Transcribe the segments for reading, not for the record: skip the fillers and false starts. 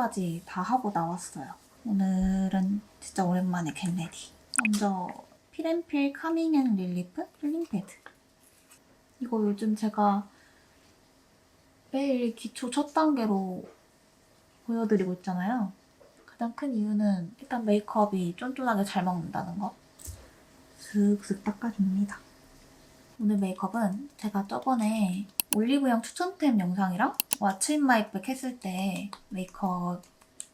파데까지 다 하고 나왔어요. 오늘은 진짜 오랜만에 겟레디. 먼저 필앤필 카밍 앤 릴리프 필링 패드. 이거 요즘 제가 매일 기초 첫 단계로 보여드리고 있잖아요. 가장 큰 이유는 일단 메이크업이 쫀쫀하게 잘 먹는다는 거. 슥슥 닦아줍니다. 오늘 메이크업은 제가 저번에 올리브영 추천템 영상이랑 왓츠 인 마이 백 했을 때 메이크업을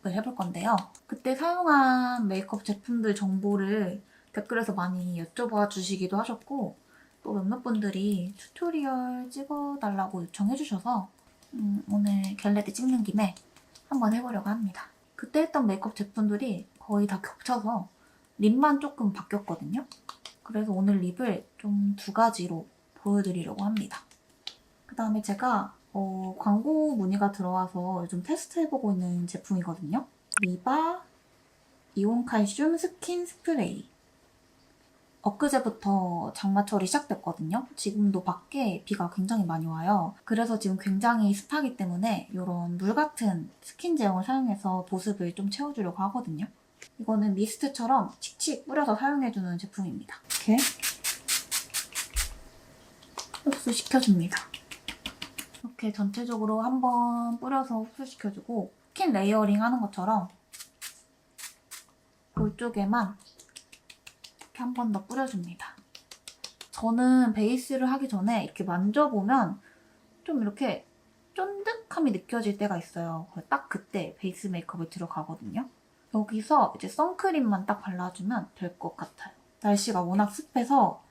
해볼 건데요. 그때 사용한 메이크업 제품들 정보를 댓글에서 많이 여쭤봐 주시기도 하셨고 또 몇몇 분들이 튜토리얼 찍어달라고 요청해주셔서 오늘 겟레디 찍는 김에 한번 해보려고 합니다. 그때 했던 메이크업 제품들이 거의 다 겹쳐서 립만 조금 바뀌었거든요. 그래서 오늘 립을 좀 두 가지로 보여드리려고 합니다. 그 다음에 제가 광고 문의가 들어와서 요즘 테스트해보고 있는 제품이거든요. 리바 이온칼슘 스킨 스프레이. 엊그제부터 장마철이 시작됐거든요. 지금도 밖에 비가 굉장히 많이 와요. 그래서 지금 굉장히 습하기 때문에 이런 물 같은 스킨 제형을 사용해서 보습을 좀 채워주려고 하거든요. 이거는 미스트처럼 칙칙 뿌려서 사용해주는 제품입니다. 이렇게 흡수시켜줍니다. 이렇게 전체적으로 한번 뿌려서 흡수시켜주고 스킨 레이어링 하는 것처럼 볼 쪽에만 이렇게 한 번 더 뿌려줍니다. 저는 베이스를 하기 전에 이렇게 만져보면 좀 이렇게 쫀득함이 느껴질 때가 있어요. 딱 그때 베이스 메이크업을 들어가거든요. 여기서 이제 선크림만 딱 발라주면 될 것 같아요. 날씨가 워낙 습해서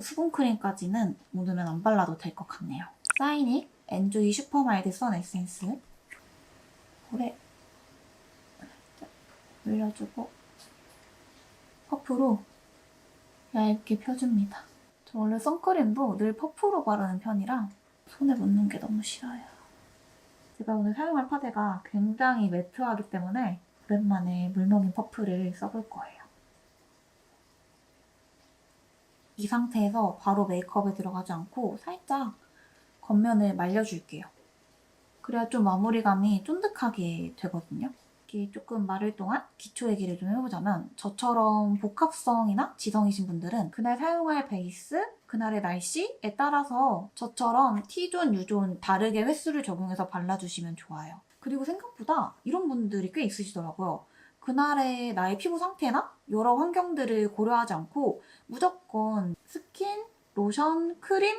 수분크림까지는 오늘은 안 발라도 될 것 같네요. 사이닉 엔조이 슈퍼마일드 선 에센스 볼에 올려주고 퍼프로 얇게 펴줍니다. 저 원래 선크림도 늘 퍼프로 바르는 편이라 손에 묻는 게 너무 싫어요. 제가 오늘 사용할 파데가 굉장히 매트하기 때문에 오랜만에 물먹인 퍼프를 써볼 거예요. 이 상태에서 바로 메이크업에 들어가지 않고 살짝 겉면을 말려줄게요. 그래야 좀 마무리감이 쫀득하게 되거든요. 이렇게 조금 마를 동안 기초 얘기를 좀 해보자면 저처럼 복합성이나 지성이신 분들은 그날 사용할 베이스, 그날의 날씨에 따라서 저처럼 T존, U존 다르게 횟수를 적용해서 발라주시면 좋아요. 그리고 생각보다 이런 분들이 꽤 있으시더라고요. 그날의 나의 피부 상태나 여러 환경들을 고려하지 않고 무조건 스킨, 로션, 크림,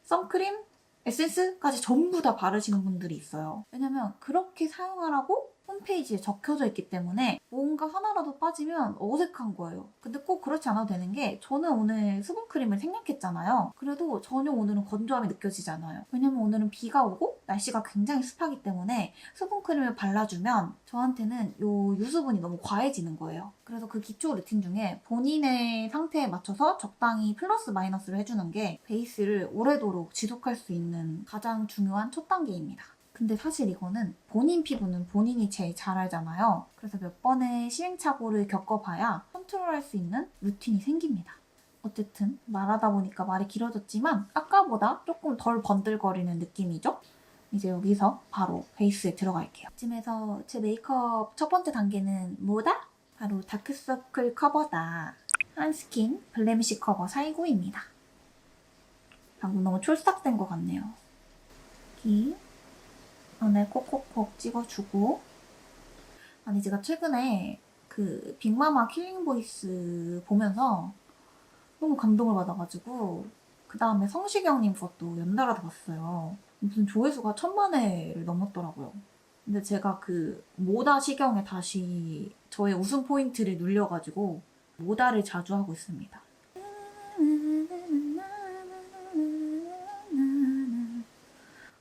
선크림, 에센스까지 전부 다 바르시는 분들이 있어요. 왜냐면 그렇게 사용하라고 홈페이지에 적혀져 있기 때문에 뭔가 하나라도 빠지면 어색한 거예요. 근데 꼭 그렇지 않아도 되는 게 저는 오늘 수분크림을 생략했잖아요. 그래도 전혀 오늘은 건조함이 느껴지지 않아요. 왜냐면 오늘은 비가 오고 날씨가 굉장히 습하기 때문에 수분크림을 발라주면 저한테는 요 유수분이 너무 과해지는 거예요. 그래서 그 기초 루틴 중에 본인의 상태에 맞춰서 적당히 플러스 마이너스를 해주는 게 베이스를 오래도록 지속할 수 있는 가장 중요한 첫 단계입니다. 근데 사실 이거는 본인 피부는 본인이 제일 잘 알잖아요. 그래서 몇 번의 시행착오를 겪어봐야 컨트롤할 수 있는 루틴이 생깁니다. 어쨌든 말하다 보니까 말이 길어졌지만 아까보다 조금 덜 번들거리는 느낌이죠? 이제 여기서 바로 베이스에 들어갈게요. 이쯤에서 제 메이크업 첫 번째 단계는 뭐다? 바로 다크서클 커버다. 한스킨 블레미쉬 커버 429입니다. 방금 너무 촐싹된 것 같네요. 여기 안에 콕콕콕 찍어주고. 아니 제가 최근에 그 빅마마 킬링 보이스 보면서 너무 감동을 받아가지고 그 다음에 성시경님 것도 연달아 다 봤어요. 무슨 조회수가 1000만회를 넘었더라고요. 근데 제가 그 모다 시경에 다시 저의 웃음 포인트를 눌려가지고 모다를 자주 하고 있습니다.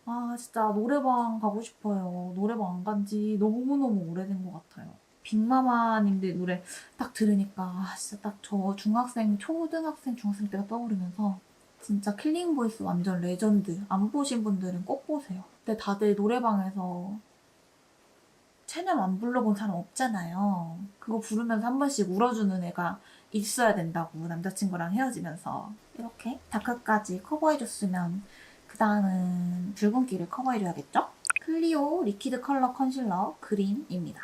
아 진짜 노래방 가고 싶어요. 노래방 안 간 지 너무너무 오래된 것 같아요. 빅마마님들 노래 딱 들으니까 진짜 딱 저 중학생, 초등학생, 중학생 때가 떠오르면서 진짜 킬링 보이스 완전 레전드. 안 보신 분들은 꼭 보세요. 근데 다들 노래방에서 체념 안 불러본 사람 없잖아요. 그거 부르면서 한 번씩 울어주는 애가 있어야 된다고, 남자친구랑 헤어지면서. 이렇게 다크까지 커버해줬으면 그 다음은 붉은기를 커버해줘야겠죠? 클리오 리퀴드 컬러 컨실러 그린입니다.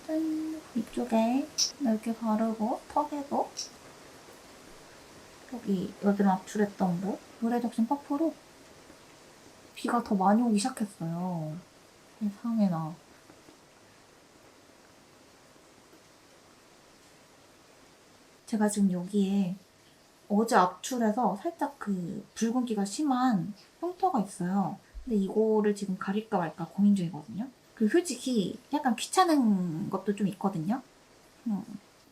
짠! 이쪽에 이렇게 바르고 턱에도 여기 여드름 압출했던 곳 물에 적신 퍼프로 비가 더 많이 오기 시작했어요. 세상에나. 제가 지금 여기에 어제 압출해서 살짝 그 붉은기가 심한 흉터가 있어요. 근데 이거를 지금 가릴까 말까 고민 중이거든요. 그리고 솔직히 약간 귀찮은 것도 좀 있거든요.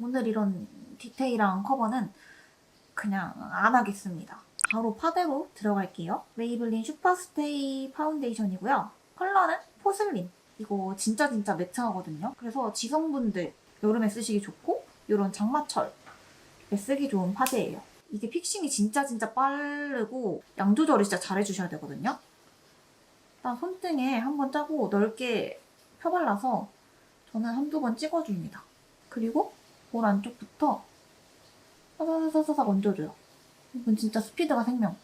오늘 이런 디테일한 커버는 그냥 안 하겠습니다. 바로 파데로 들어갈게요. 메이블린 슈퍼스테이 파운데이션이고요. 컬러는 포슬린. 이거 진짜 매트하거든요. 그래서 지성분들 여름에 쓰시기 좋고 이런 장마철에 쓰기 좋은 파데예요. 이게 픽싱이 진짜 빠르고 양 조절을 진짜 잘해주셔야 되거든요. 일단 손등에 한번 짜고 넓게 펴발라서 저는 한두 번 찍어줍니다. 그리고 볼 안쪽부터 사사사사삭 얹어줘요. 이건 진짜 스피드가 생명.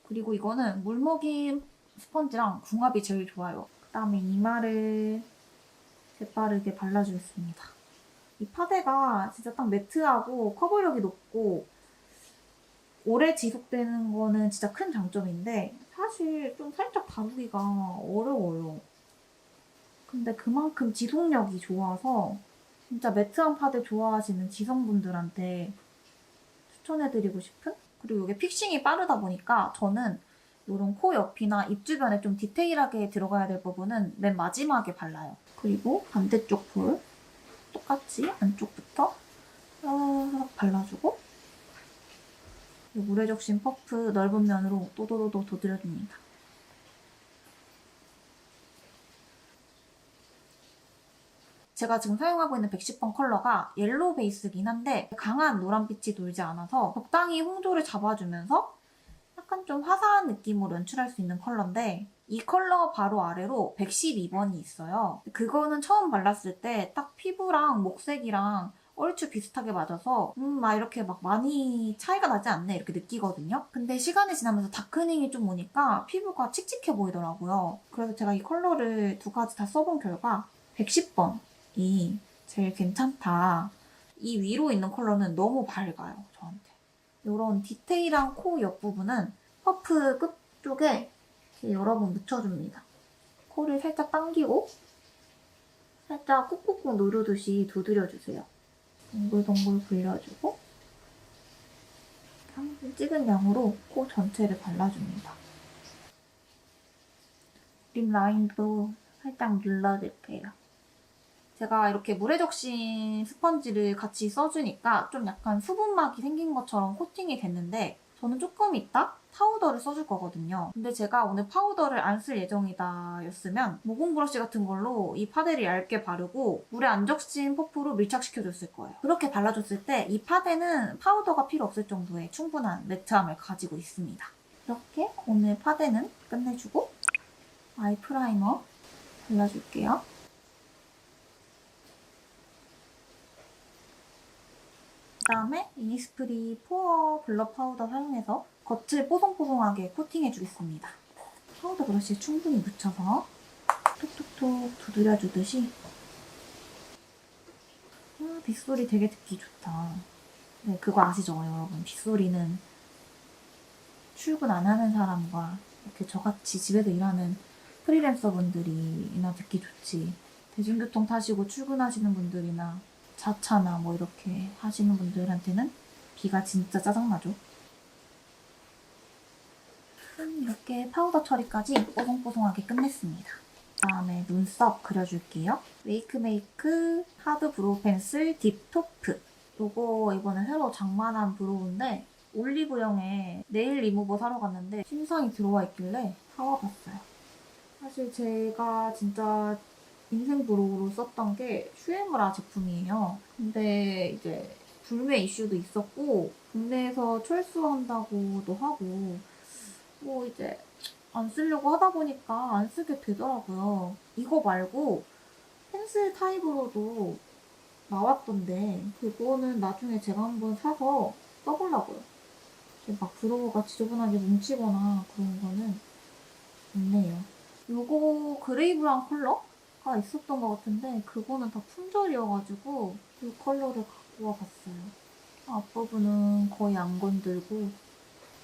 그리고 이거는 물먹인 스펀지랑 궁합이 제일 좋아요. 그 다음에 이마를 재빠르게 발라주겠습니다. 이 파데가 진짜 딱 매트하고 커버력이 높고 오래 지속되는 거는 진짜 큰 장점인데 사실 좀 살짝 다루기가 어려워요. 근데 그만큼 지속력이 좋아서 진짜 매트한 파데 좋아하시는 지성분들한테 추천해드리고 싶은? 그리고 이게 픽싱이 빠르다 보니까 저는 이런 코 옆이나 입 주변에 좀 디테일하게 들어가야 될 부분은 맨 마지막에 발라요. 그리고 반대쪽 볼 똑같이 안쪽부터 싹 발라주고 물에 적신 퍼프 넓은 면으로 또도도도 도드려줍니다. 제가 지금 사용하고 있는 110번 컬러가 옐로우 베이스긴 한데 강한 노란빛이 돌지 않아서 적당히 홍조를 잡아주면서 약간 좀 화사한 느낌으로 연출할 수 있는 컬러인데 이 컬러 바로 아래로 112번이 있어요. 그거는 처음 발랐을 때 딱 피부랑 목색이랑 얼추 비슷하게 맞아서 막 이렇게 막 많이 차이가 나지 않네 이렇게 느끼거든요. 근데 시간이 지나면서 다크닝이 좀 오니까 피부가 칙칙해 보이더라고요. 그래서 제가 이 컬러를 두 가지 다 써본 결과 110번이 제일 괜찮다. 이 위로 있는 컬러는 너무 밝아요, 저한테. 이런 디테일한 코 옆부분은 퍼프 끝 쪽에 여러 번 묻혀줍니다. 코를 살짝 당기고 살짝 꾹꾹꾹 누르듯이 두드려주세요. 동글동글 굴려주고 한번 찍은 양으로 코 전체를 발라줍니다. 립 라인도 살짝 눌러줄게요. 제가 이렇게 물에 적신 스펀지를 같이 써주니까 좀 약간 수분막이 생긴 것처럼 코팅이 됐는데 저는 조금 이따 파우더를 써줄 거거든요. 근데 제가 오늘 파우더를 안 쓸 예정이다 였으면 모공 브러쉬 같은 걸로 이 파데를 얇게 바르고 물에 안 적신 퍼프로 밀착시켜줬을 거예요. 그렇게 발라줬을 때 이 파데는 파우더가 필요 없을 정도의 충분한 매트함을 가지고 있습니다. 이렇게 오늘 파데는 끝내주고 아이 프라이머 발라줄게요. 그다음에 이니스프리 포어 블러 파우더 사용해서 겉을 뽀송뽀송하게 코팅해주겠습니다. 파우더 브러쉬에 충분히 묻혀서 톡톡톡 두드려주듯이 빗소리 되게 듣기 좋다. 네, 그거 아시죠, 여러분? 빗소리는 출근 안 하는 사람과 이렇게 저같이 집에서 일하는 프리랜서분들이나 듣기 좋지. 대중교통 타시고 출근하시는 분들이나 자차나 뭐 이렇게 하시는 분들한테는 비가 진짜 짜증나죠. 이렇게 파우더 처리까지 뽀송뽀송하게 끝냈습니다. 그다음에 눈썹 그려줄게요. 웨이크메이크 하드 브로우 펜슬 딥 토프. 요거 이번에 새로 장만한 브로우인데 올리브영에 네일 리무버 사러 갔는데 신상이 들어와 있길래 사와봤어요. 사실 제가 진짜 인생 브로우로 썼던 게 슈에무라 제품이에요. 근데 이제 불매 이슈도 있었고 국내에서 철수한다고도 하고 뭐 이제 안 쓰려고 하다 보니까 안 쓰게 되더라고요. 이거 말고 펜슬 타입으로도 나왔던데 그거는 나중에 제가 한번 사서 써보려고요. 막 브로우가 지저분하게 뭉치거나 그런 거는 없네요. 요거 그레이 브라운 컬러가 있었던 것 같은데 그거는 다 품절이어가지고 이 컬러를 갖고 와봤어요. 앞부분은 거의 안 건들고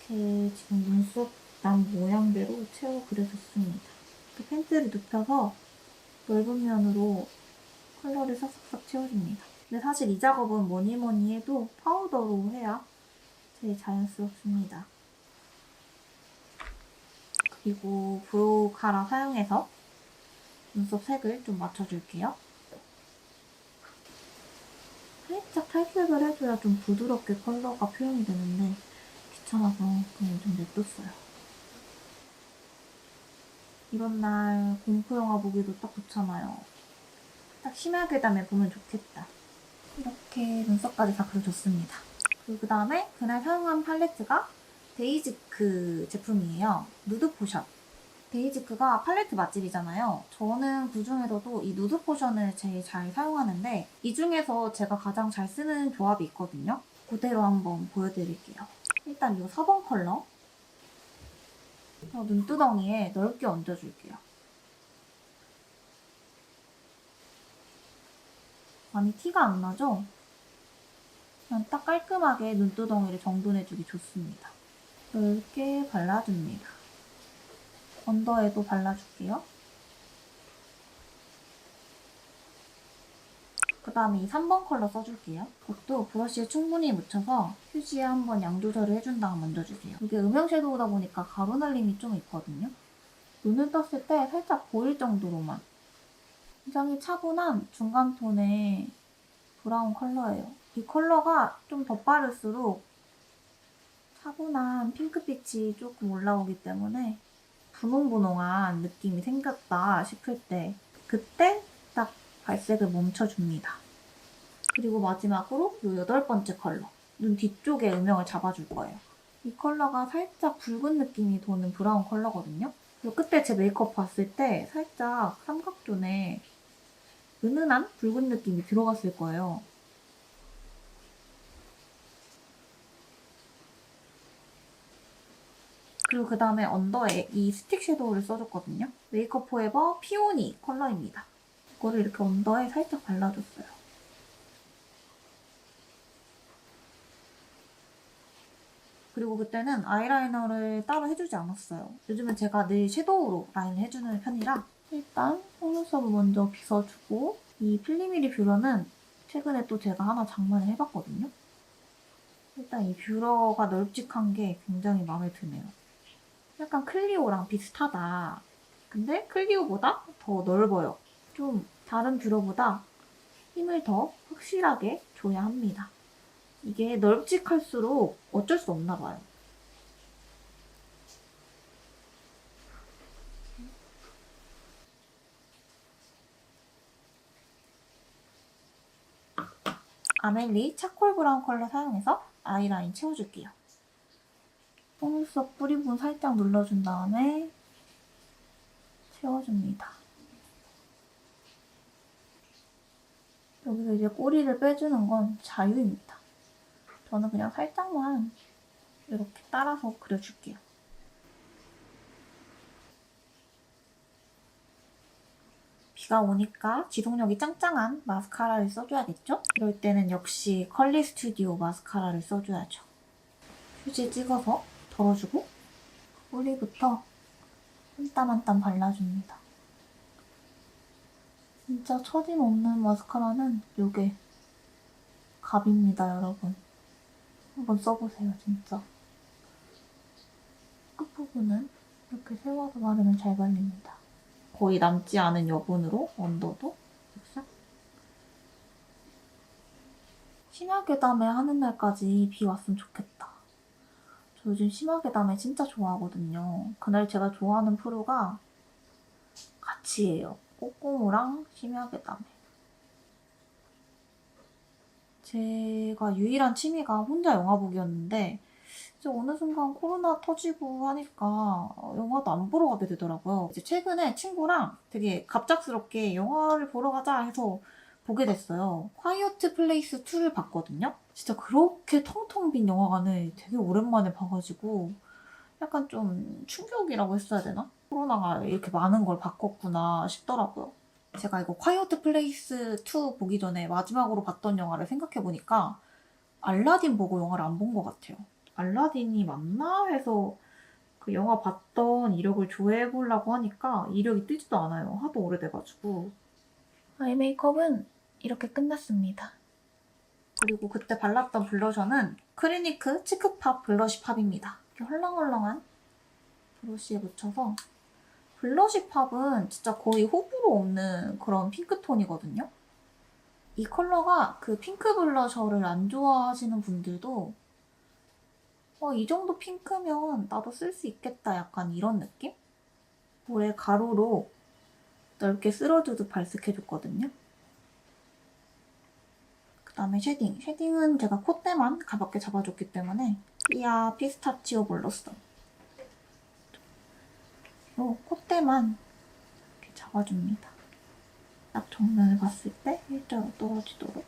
이렇게 지금 눈썹 난 모양대로 채워 그려줬습니다. 이렇게 펜슬을 눕혀서 넓은 면으로 컬러를 싹싹싹 채워줍니다. 근데 사실 이 작업은 뭐니 뭐니 해도 파우더로 해야 제일 자연스럽습니다. 그리고 브로우 카라 사용해서 눈썹 색을 좀 맞춰줄게요. 살짝 탈색을 해줘야 좀 부드럽게 컬러가 표현이 되는데 귀찮아서 그냥 좀 냅뒀어요. 이런 날 공포 영화 보기도 딱 좋잖아요. 딱 심하게 담에 보면 좋겠다. 이렇게 눈썹까지 다 그려줬습니다. 그리고 그 다음에 그날 사용한 팔레트가 데이지크 제품이에요. 누드 포션. 데이지크가 팔레트 맛집이잖아요. 저는 그중에서도 이 누드 포션을 제일 잘 사용하는데 이 중에서 제가 가장 잘 쓰는 조합이 있거든요. 그대로 한번 보여드릴게요. 일단 이 4번 컬러 눈두덩이에 넓게 얹어줄게요. 많이 티가 안 나죠? 그냥 딱 깔끔하게 눈두덩이를 정돈해주기 좋습니다. 넓게 발라줍니다. 언더에도 발라줄게요. 그 다음에 이 3번 컬러 써줄게요. 그것도 브러쉬에 충분히 묻혀서 휴지에 한번 양 조절을 해준 다음 얹어주세요. 이게 음영 섀도우다 보니까 가루 날림이 좀 있거든요. 눈을 떴을 때 살짝 보일 정도로만. 굉장히 차분한 중간 톤의 브라운 컬러예요. 이 컬러가 좀 덧바를수록 차분한 핑크빛이 조금 올라오기 때문에 분홍분홍한 느낌이 생겼다 싶을 때 그때 딱 발색을 멈춰줍니다. 그리고 마지막으로 이 8번째 컬러 눈 뒤쪽에 음영을 잡아줄 거예요. 이 컬러가 살짝 붉은 느낌이 도는 브라운 컬러거든요. 그리고 그때 제 메이크업 봤을 때 살짝 삼각존에 은은한 붉은 느낌이 들어갔을 거예요. 그리고 그 다음에 언더에 이 스틱 섀도우를 써줬거든요. 메이크업 포에버 피오니 컬러입니다. 이거를 이렇게 언더에 살짝 발라줬어요. 그리고 그때는 아이라이너를 따로 해주지 않았어요. 요즘은 제가 늘 섀도우로 라인을 해주는 편이라 일단 속눈썹을 먼저 빗어주고 이 필리미리 뷰러는 최근에 또 제가 하나 장만을 해봤거든요. 일단 이 뷰러가 널찍한 게 굉장히 마음에 드네요. 약간 클리오랑 비슷하다. 근데 클리오보다 더 넓어요. 좀 다른 뷰러보다 힘을 더 확실하게 줘야 합니다. 이게 널찍할수록 어쩔 수 없나 봐요. 아멜리 차콜 브라운 컬러 사용해서 아이라인 채워줄게요. 속눈썹 뿌리 부분 살짝 눌러준 다음에 채워줍니다. 여기서 이제 꼬리를 빼주는 건 자유입니다. 저는 그냥 살짝만 이렇게 따라서 그려줄게요. 비가 오니까 지속력이 짱짱한 마스카라를 써줘야겠죠? 이럴 때는 역시 컬리 스튜디오 마스카라를 써줘야죠. 휴지 찍어서 덜어주고 뿌리부터 한 땀 한 땀 발라줍니다. 진짜 처짐없는 마스카라는 이게 갑입니다, 여러분. 한번 써보세요, 진짜. 끝부분은 이렇게 세워서 바르면 잘 발립니다. 거의 남지 않은 여분으로 언더도 싹. 심하게 담에 하는 날까지 비 왔으면 좋겠다. 저 요즘 심하게 담에 진짜 좋아하거든요. 그날 제가 좋아하는 프로가 같이예요. 꼬꼬무랑 심하게 담에. 제가 유일한 취미가 혼자 영화 보기였는데 이제 어느 순간 코로나 터지고 하니까 영화도 안 보러 가게 되더라고요. 이제 최근에 친구랑 되게 갑작스럽게 영화를 보러 가자 해서 보게 됐어요. 콰이어트 플레이스 2를 봤거든요. 진짜 그렇게 텅텅 빈 영화관을 되게 오랜만에 봐가지고 약간 좀 충격이라고 했어야 되나? 코로나가 이렇게 많은 걸 바꿨구나 싶더라고요. 제가 이거 콰이어트 플레이스 2 보기 전에 마지막으로 봤던 영화를 생각해보니까 알라딘 보고 영화를 안 본 것 같아요. 알라딘이 맞나 해서 그 영화 봤던 이력을 조회해보려고 하니까 이력이 뜨지도 않아요. 하도 오래돼가지고. 아이 메이크업은 이렇게 끝났습니다. 그리고 그때 발랐던 블러셔는 크리니크 치크팝 블러쉬 팝입니다. 이렇게 헐렁헐렁한 브러쉬에 묻혀서 블러쉬 팝은 진짜 거의 호불호 없는 그런 핑크톤이거든요. 이 컬러가 그 핑크 블러셔를 안 좋아하시는 분들도 이 정도 핑크면 나도 쓸 수 있겠다 약간 이런 느낌? 볼에 가루로 넓게 쓸어주듯 발색해줬거든요. 그 다음에 쉐딩. 쉐딩은 제가 콧대만 가볍게 잡아줬기 때문에 삐아 피스타치오 블러썸. 콧대만 이렇게 잡아줍니다. 딱 정면을 봤을 때 일자로 떨어지도록.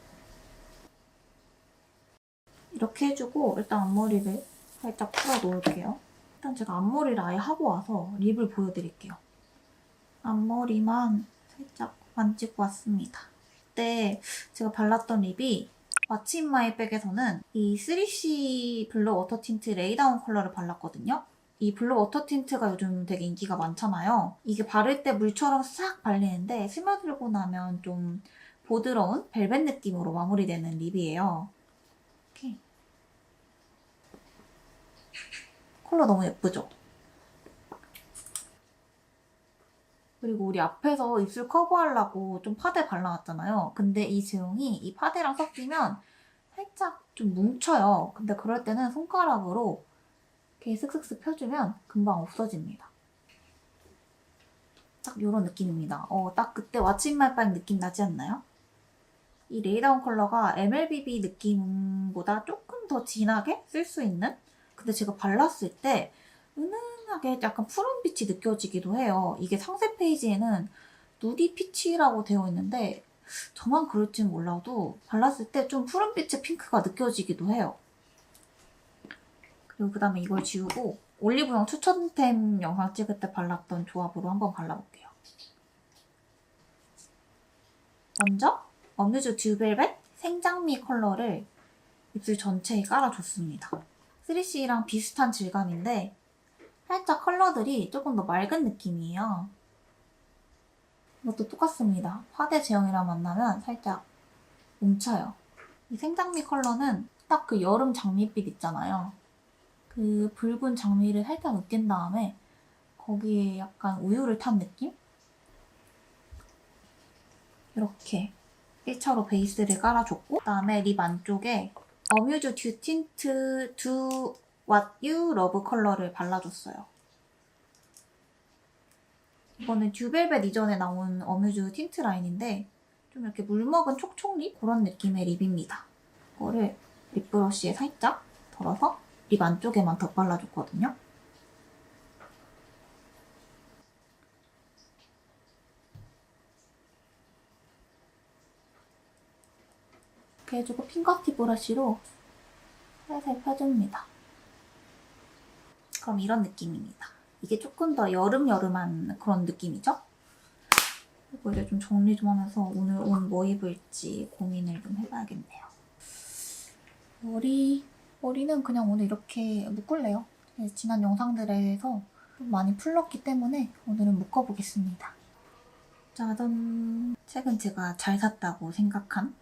이렇게 해주고 일단 앞머리를 살짝 풀어 놓을게요. 일단 제가 앞머리를 아예 하고 와서 립을 보여드릴게요. 앞머리만 살짝 만지고 왔습니다. 그때 제가 발랐던 립이 왓츠 인 마이 백에서는 이 3C 블러 워터 틴트 레이다운 컬러를 발랐거든요. 이 블러 워터 틴트가 요즘 되게 인기가 많잖아요. 이게 바를 때 물처럼 싹 발리는데 스며들고 나면 좀 부드러운 벨벳 느낌으로 마무리되는 립이에요. 이렇게. 컬러 너무 예쁘죠? 그리고 우리 앞에서 입술 커버하려고 좀 파데 발라놨잖아요. 근데 이 제형이 이 파데랑 섞이면 살짝 좀 뭉쳐요. 근데 그럴 때는 손가락으로 이렇게 슥슥슥 펴주면 금방 없어집니다. 딱 이런 느낌입니다. 딱 그때 왓츠 인 마이 백 느낌 나지 않나요? 이 레이다운 컬러가 MLBB 느낌보다 조금 더 진하게 쓸 수 있는? 근데 제가 발랐을 때 은은하게 약간 푸른빛이 느껴지기도 해요. 이게 상세 페이지에는 누디 피치라고 되어 있는데 저만 그럴진 몰라도 발랐을 때 좀 푸른빛의 핑크가 느껴지기도 해요. 그리고 그 다음에 이걸 지우고 올리브영 추천템 영상 찍을 때 발랐던 조합으로 한번 발라볼게요. 먼저 어뮤즈 듀벨벳 생장미 컬러를 입술 전체에 깔아줬습니다. 3CE랑 비슷한 질감인데 살짝 컬러들이 조금 더 맑은 느낌이에요. 이것도 똑같습니다. 파데 제형이랑 만나면 살짝 뭉쳐요. 이 생장미 컬러는 딱 그 여름 장미빛 있잖아요. 그 붉은 장미를 살짝 으깬 다음에 거기에 약간 우유를 탄 느낌? 이렇게 1차로 베이스를 깔아줬고 그다음에 립 안쪽에 어뮤즈 듀 틴트 Do What You Love 컬러를 발라줬어요. 이거는 듀벨벳 이전에 나온 어뮤즈 틴트 라인인데 좀 이렇게 물먹은 촉촉립? 그런 느낌의 립입니다. 이거를 립 브러쉬에 살짝 덜어서 립 안쪽에만 더 발라줬거든요. 이렇게 해주고 핑거팁 브러쉬로 살살 펴줍니다. 그럼 이런 느낌입니다. 이게 조금 더 여름여름한 그런 느낌이죠? 그리고 이제 좀 정리 좀 하면서 오늘 옷 뭐 입을지 고민을 좀 해봐야겠네요. 머리는 그냥 오늘 이렇게 묶을래요. 지난 영상들에서 좀 많이 풀렀기 때문에 오늘은 묶어보겠습니다. 짜잔! 최근 제가 잘 샀다고 생각한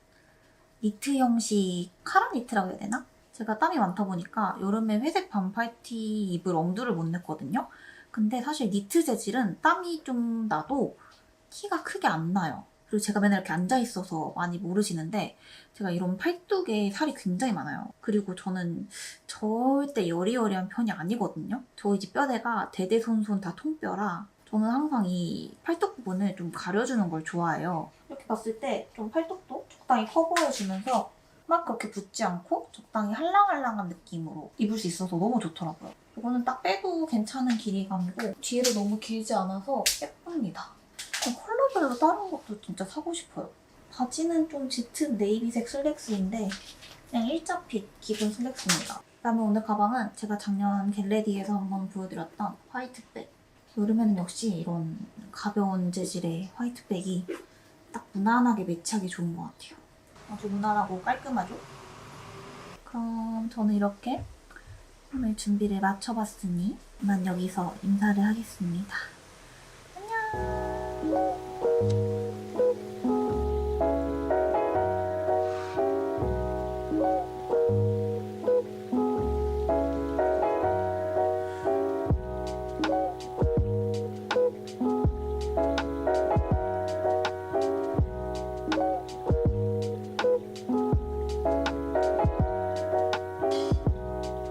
니트 형식 카라 니트라고 해야 되나? 제가 땀이 많다 보니까 여름에 회색 반팔티 입을 엄두를 못 냈거든요. 근데 사실 니트 재질은 땀이 좀 나도 티가 크게 안 나요. 그리고 제가 맨날 이렇게 앉아있어서 많이 모르시는데 제가 이런 팔뚝에 살이 굉장히 많아요. 그리고 저는 절대 여리여리한 편이 아니거든요. 저희 집 뼈대가 대대손손 다 통뼈라 저는 항상 이 팔뚝 부분을 좀 가려주는 걸 좋아해요. 이렇게 봤을 때 좀 팔뚝도 적당히 커버해주면서 막 그렇게 붓지 않고 적당히 할랑할랑한 느낌으로 입을 수 있어서 너무 좋더라고요. 이거는 딱 빼도 괜찮은 길이감이고 뒤에도 너무 길지 않아서 예쁩니다. 컬러별로 다른 것도 진짜 사고 싶어요. 바지는 좀 짙은 네이비색 슬랙스인데 그냥 일자핏 기본 슬랙스입니다. 그다음에 오늘 가방은 제가 작년 겟레디에서 한번 보여드렸던 화이트백. 여름에는 역시 이런 가벼운 재질의 화이트백이 딱 무난하게 매치하기 좋은 것 같아요. 아주 무난하고 깔끔하죠? 그럼 저는 이렇게 오늘 준비를 마쳐봤으니 이만 여기서 인사를 하겠습니다. 안녕!